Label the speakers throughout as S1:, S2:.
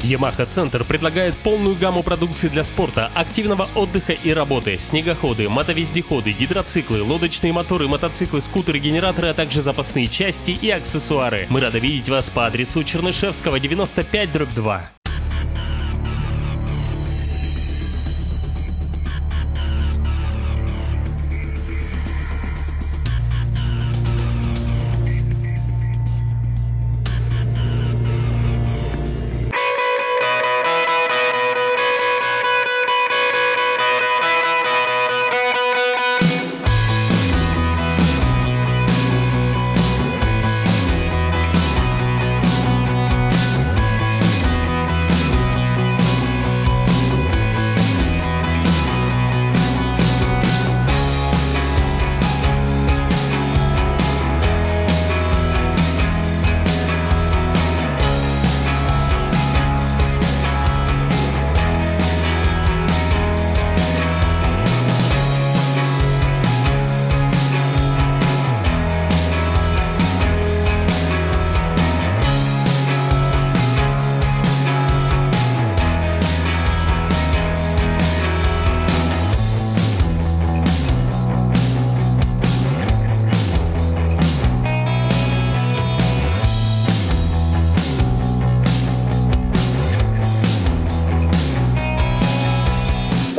S1: Yamaha Центр предлагает полную гамму продукции для спорта, активного отдыха и работы. Снегоходы, мотовездеходы, гидроциклы, лодочные моторы, мотоциклы, скутеры, генераторы, а также запасные части и аксессуары. Мы рады видеть вас по адресу Чернышевского, 95/2.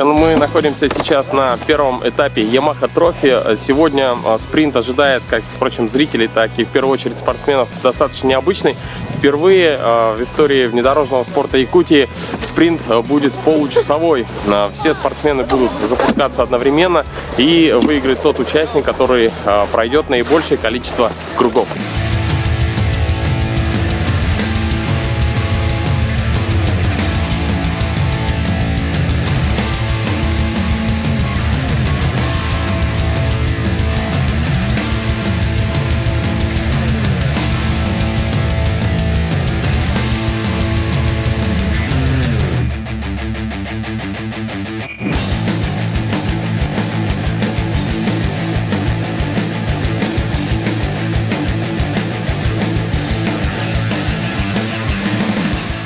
S2: Мы находимся сейчас на первом этапе Yamaha Trophy. Сегодня спринт ожидает, как, впрочем, зрителей, так и в первую очередь спортсменов, достаточно необычный. Впервые в истории внедорожного спорта Якутии спринт будет получасовой. Все спортсмены будут запускаться одновременно, и выиграет тот участник, который пройдет наибольшее количество кругов.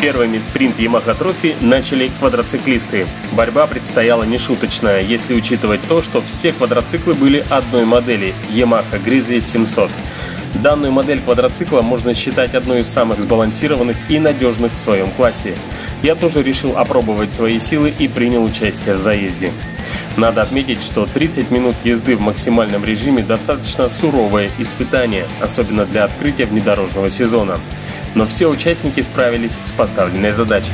S1: Первыми спринт Yamaha Trophy начали квадроциклисты. Борьба предстояла нешуточная, если учитывать то, что все квадроциклы были одной модели – Yamaha Grizzly 700. Данную модель квадроцикла можно считать одной из самых сбалансированных и надежных в своем классе. Я тоже решил опробовать свои силы и принял участие в заезде. Надо отметить, что 30 минут езды в максимальном режиме достаточно суровое испытание, особенно для открытия внедорожного сезона. Но все участники справились с поставленной задачей.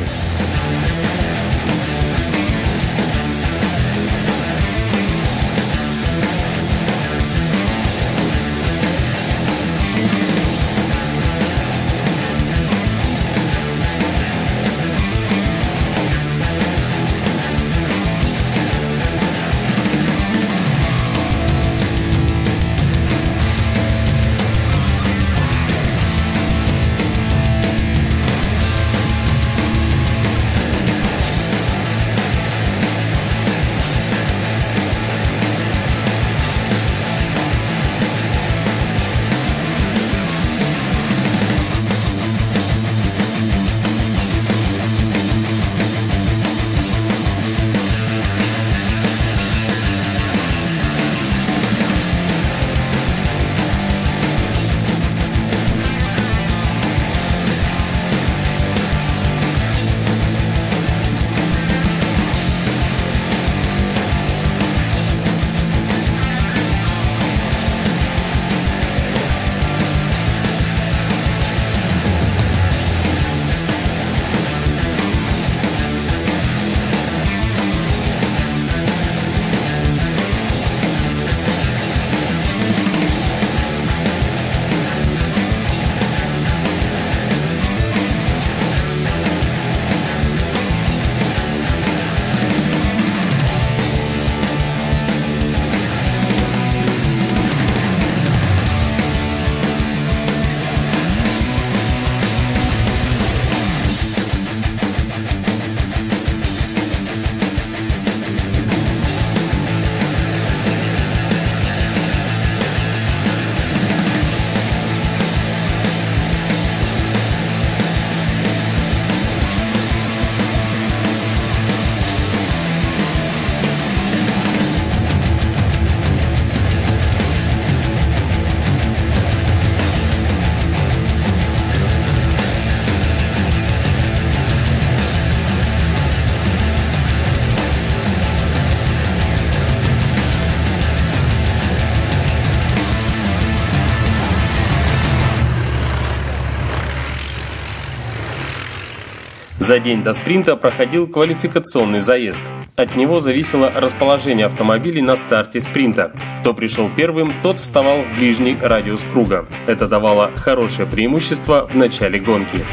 S1: За день до спринта проходил квалификационный заезд. От него зависело расположение автомобилей на старте спринта. Кто пришел первым, тот вставал в ближний радиус круга. Это давало хорошее преимущество в начале гонки.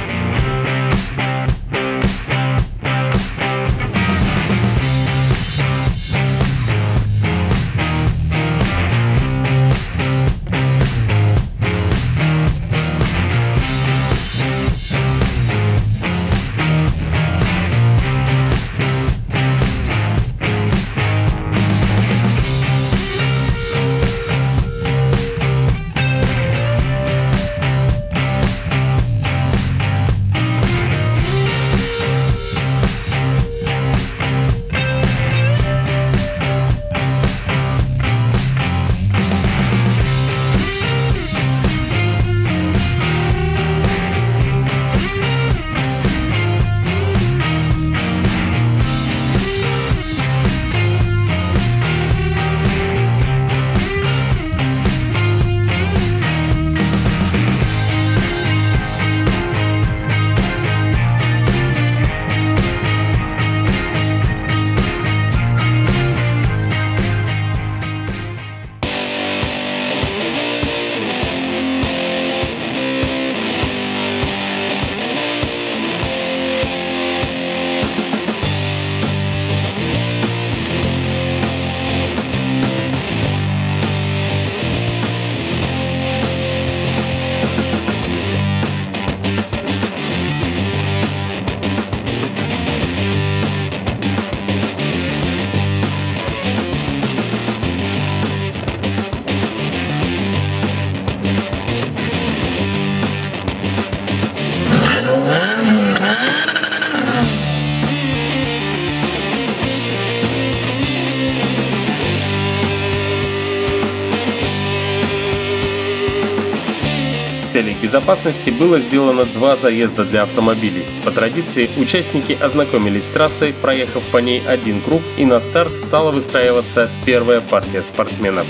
S1: В целях безопасности было сделано 2 заезда для автомобилей. По традиции, участники ознакомились с трассой, проехав по ней 1 круг, и на старт стала выстраиваться первая партия спортсменов.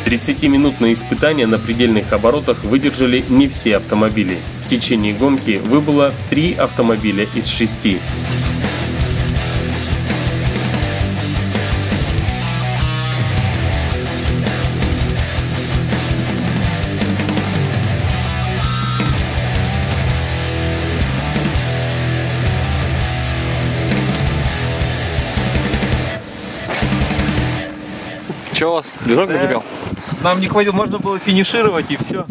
S1: Тридцатиминутные испытания на предельных оборотах выдержали не все автомобили. В течение гонки выбыло 3 автомобиля из 6.
S3: Че у вас? Движок закипел?
S4: Нам не хватило, можно было финишировать и все.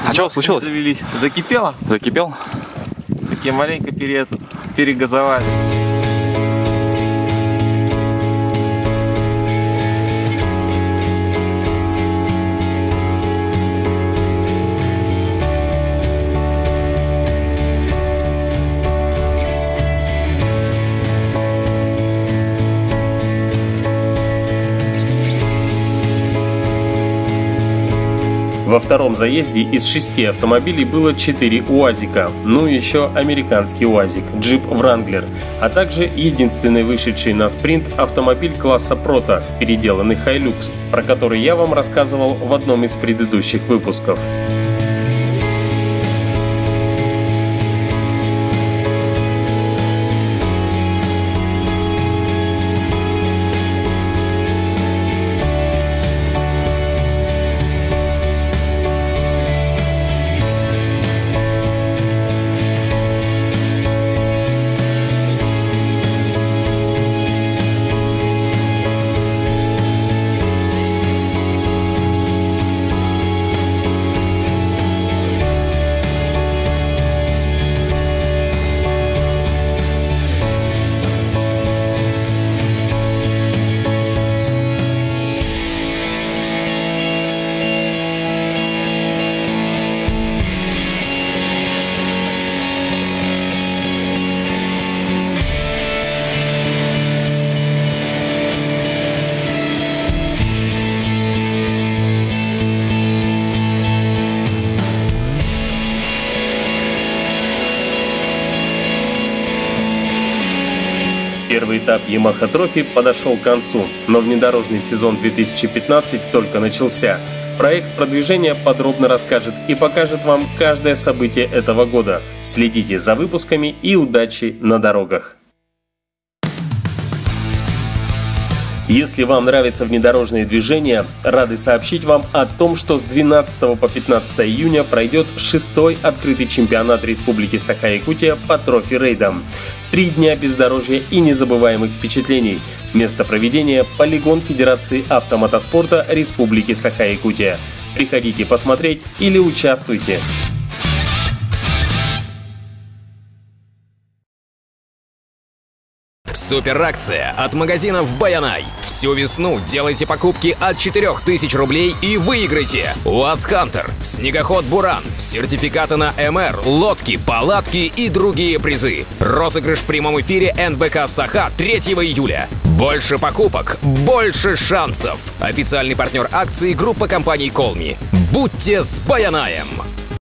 S3: А что случилось?
S4: Завелись. Закипело?
S3: Закипел?
S4: Такие маленько перегазовали.
S1: Во Во втором заезде из 6 автомобилей было 4 УАЗика, ну и еще американский УАЗик, джип Wrangler, а также единственный вышедший на спринт автомобиль класса Прото, переделанный Hilux, про который я вам рассказывал в одном из предыдущих выпусков. Первый этап Yamaha Trophy подошел к концу, но внедорожный сезон 2015 только начался. Проект продвижения подробно расскажет и покажет вам каждое событие этого года. Следите за выпусками и удачи на дорогах! Если вам нравится внедорожное движение, рады сообщить вам о том, что с 12 по 15 июня пройдет 6-й открытый чемпионат Республики Саха-Якутия по трофи-рейдам. 3 дня бездорожья и незабываемых впечатлений. Место проведения – полигон Федерации автомотоспорта Республики Саха-Якутия. Приходите посмотреть или участвуйте.
S5: Суперакция от магазинов Баянай. Всю весну делайте покупки от 4000 рублей и выиграйте УАЗ Хантер, снегоход Буран, сертификаты на МР, лодки, палатки и другие призы. Розыгрыш в прямом эфире НВК Саха 3 июля. Больше покупок, больше шансов. Официальный партнер акции — группа компаний Колми. Будьте с Баянаем!